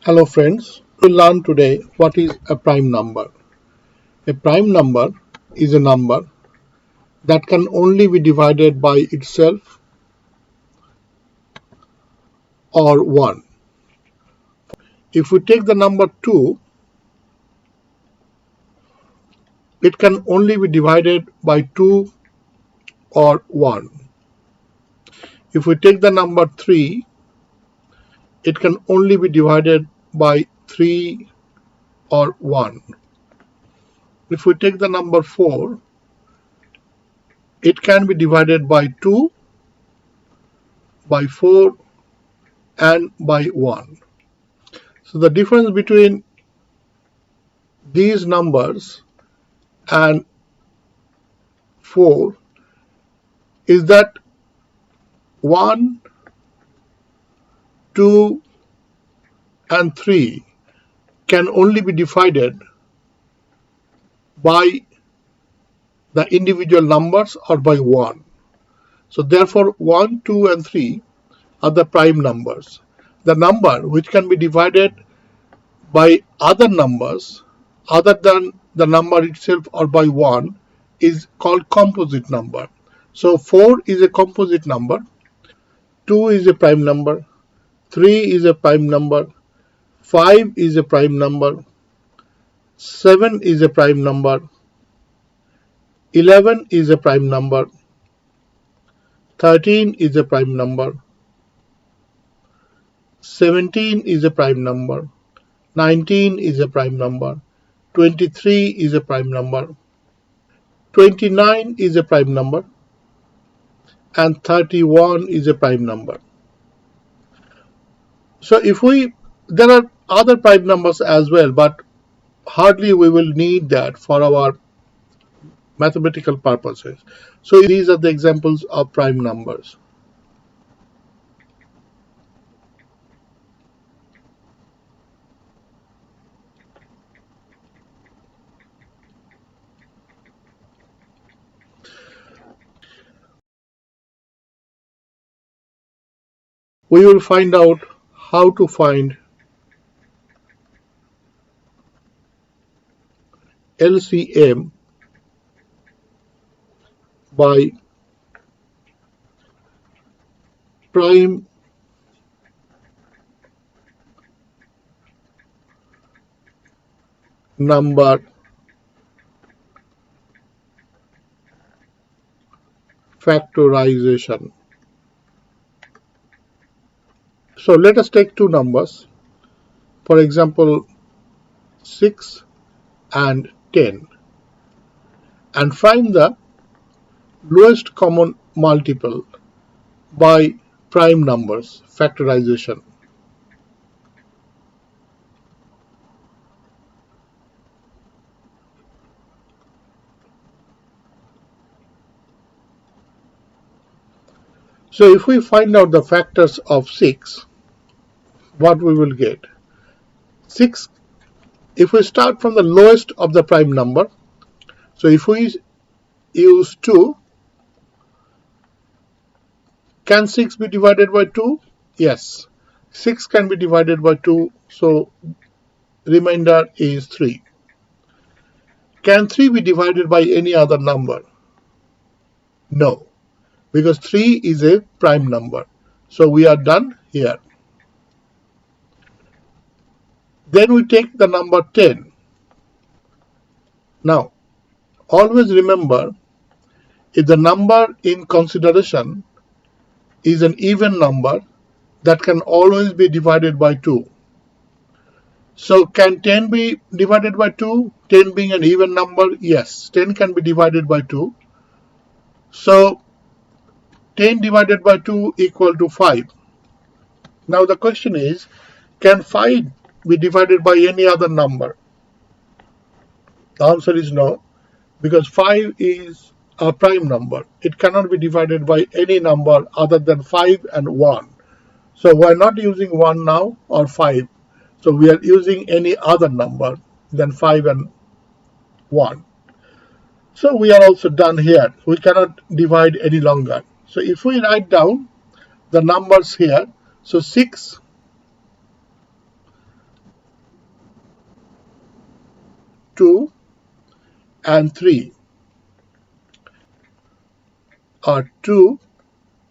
Hello friends, we'll learn today what is a prime number. A prime number is a number that can only be divided by itself or 1. If we take the number 2, it can only be divided by 2 or 1. If we take the number 3, it can only be divided by 3 or 1. If we take the number 4, it can be divided by 2, by 4 and by 1. So the difference between these numbers and 4 is that 1, 2 and 3 can only be divided by the individual numbers or by 1. So therefore 1, 2 and 3 are the prime numbers. The number which can be divided by other numbers other than the number itself or by 1 is called composite number. So 4 is a composite number, 2 is a prime number, 3 is a prime number, 5 is a prime number, 7 is a prime number, 11 is a prime number, 13 is a prime number, 17 is a prime number, 19 is a prime number, 23 is a prime number, 29 is a prime number, and 31 is a prime number. So there are other prime numbers as well, but hardly we will need that for our mathematical purposes. So these are the examples of prime numbers. We will find out how to find LCM by Prime Number Factorisation. So let us take two numbers, for example 6 and 10, and find the lowest common multiple by prime numbers factorization. So if we find out the factors of 6, what we will get? 6, if we start from the lowest of the prime number, so if we use 2, can 6 be divided by 2? Yes, 6 can be divided by 2, so remainder is 3. Can 3 be divided by any other number? No, because 3 is a prime number. So we are done here. Then we take the number 10. Now, always remember, if the number in consideration is an even number, that can always be divided by 2. So can 10 be divided by 2? 10 being an even number, yes, 10 can be divided by 2. So 10 divided by 2 equal to 5. Now the question is, can 5 be divided by any other number? The answer is no, because 5 is a prime number. It cannot be divided by any number other than 5 and 1. So we are not using 1 now or 5. So we are using any other number than 5 and 1. So we are also done here. We cannot divide any longer. So if we write down the numbers here, so 6 2 and 3, or 2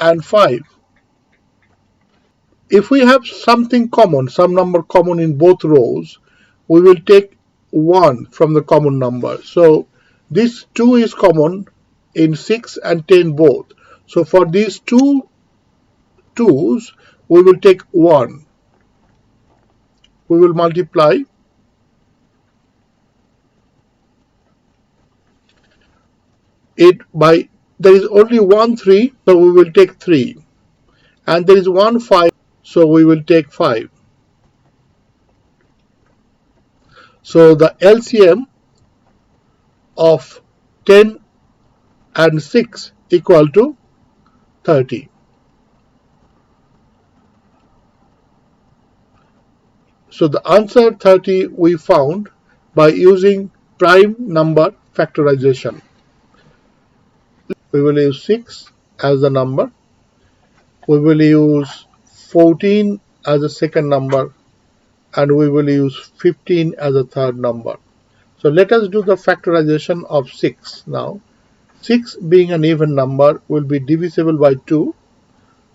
and 5. If we have something common, some number common in both rows, we will take 1 from the common number. So this 2 is common in 6 and 10 both. So for these two 2's, we will take 1. We will multiply it by, there is only one 3, so we will take 3. And there is one 5, so we will take 5. So the LCM of 10 and 6 equal to 30. So the answer 30 we found by using prime number factorization. We will use 6 as the number. We will use 14 as a second number, and we will use 15 as a third number. So let us do the factorization of 6 now. 6 being an even number will be divisible by 2.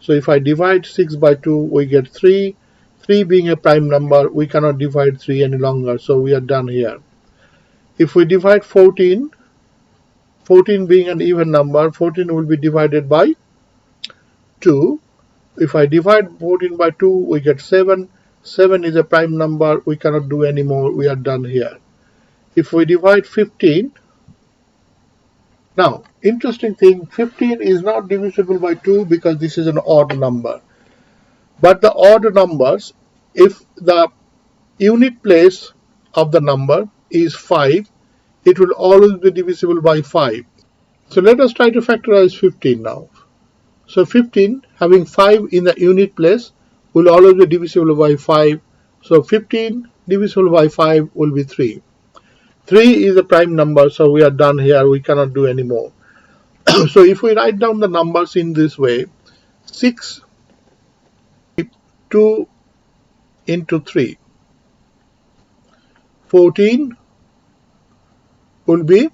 So if I divide 6 by 2, we get 3. 3 being a prime number, we cannot divide 3 any longer, so we are done here. If we divide 14, 14 being an even number, 14 will be divided by 2. If I divide 14 by 2, we get 7. 7 is a prime number, we cannot do any more, we are done here. If we divide 15, now interesting thing, 15 is not divisible by 2 because this is an odd number. But the odd numbers, if the unit place of the number is 5, it will always be divisible by 5. So let us try to factorize 15 now. So 15 having 5 in the unit place will always be divisible by 5. So 15 divisible by 5 will be 3. 3 is a prime number, so we are done here, we cannot do any more. So if we write down the numbers in this way, 6, 2 into 3, 14 will be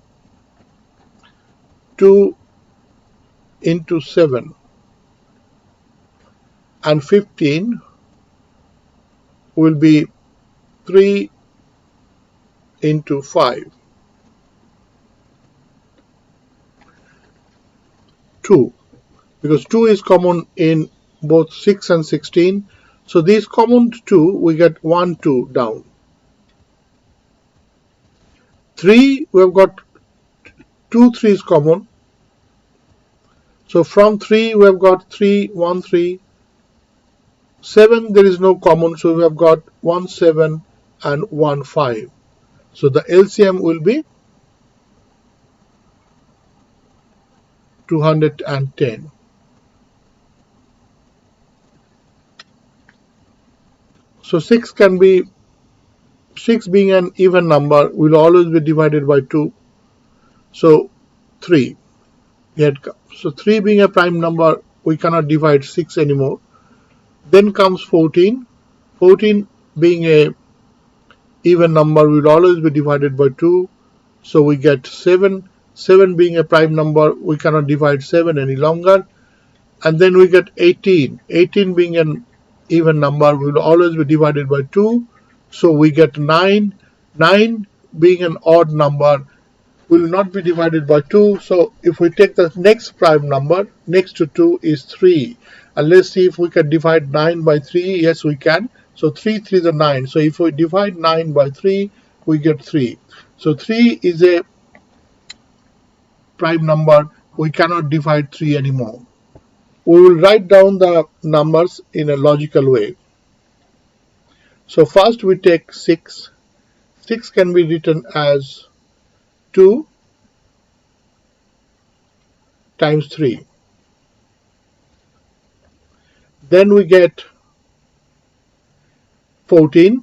2 into 7, and 15 will be 3 into 5. 2, because 2 is common in both 6 and 16. So these common 2, we get 1, 2 down. 3, we have got 2 3's common. So from 3, we have got 3, 1, 3. 7, there is no common, so we have got 1, 7 and 1, 5. So the LCM will be 210. So 6 can be, 6 being an even number will always be divided by 2. So 3. So 3 being a prime number, we cannot divide 6 anymore. Then comes 14. 14 being a even number will always be divided by 2. So we get 7. 7 being a prime number, we cannot divide 7 any longer. And then we get 18. 18 being an even number will always be divided by 2. So we get 9. 9 being an odd number will not be divided by 2. So if we take the next prime number, next to 2 is 3. And let's see if we can divide 9 by 3. Yes, we can. So 3 3 is a 9. So if we divide 9 by 3, we get 3. So 3 is a prime number. We cannot divide 3 anymore. We will write down the numbers in a logical way. So first we take 6. 6 can be written as 2 times 3. Then we get 14.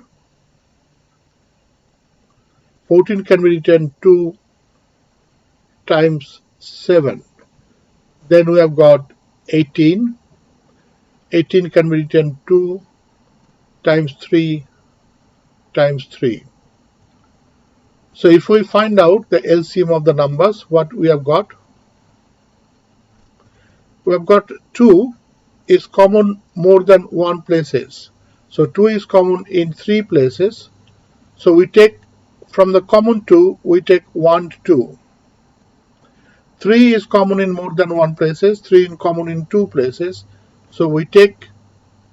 14 can be written 2 times 7. Then we have got 18. 18 can be written 2 times 3 times 3. So if we find out the LCM of the numbers, what we have got? We have got 2 is common more than 1 places. So 2 is common in 3 places. So we take from the common 2, we take 1, 2. 3 is common in more than 1 places, 3 is common in 2 places. So we take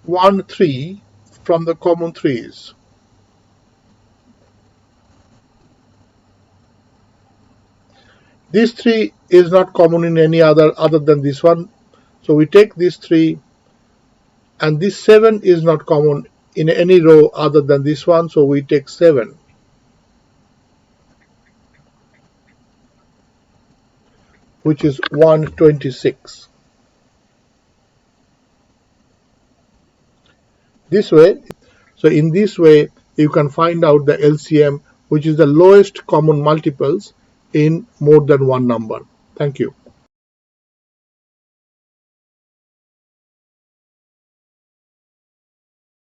1, 3 from the common 3's. This 3 is not common in any other than this one. So we take this 3, and this 7 is not common in any row other than this one. So we take 7. Which is 126. This way, so in this way, you can find out the LCM, which is the lowest common multiples in more than one number. Thank you.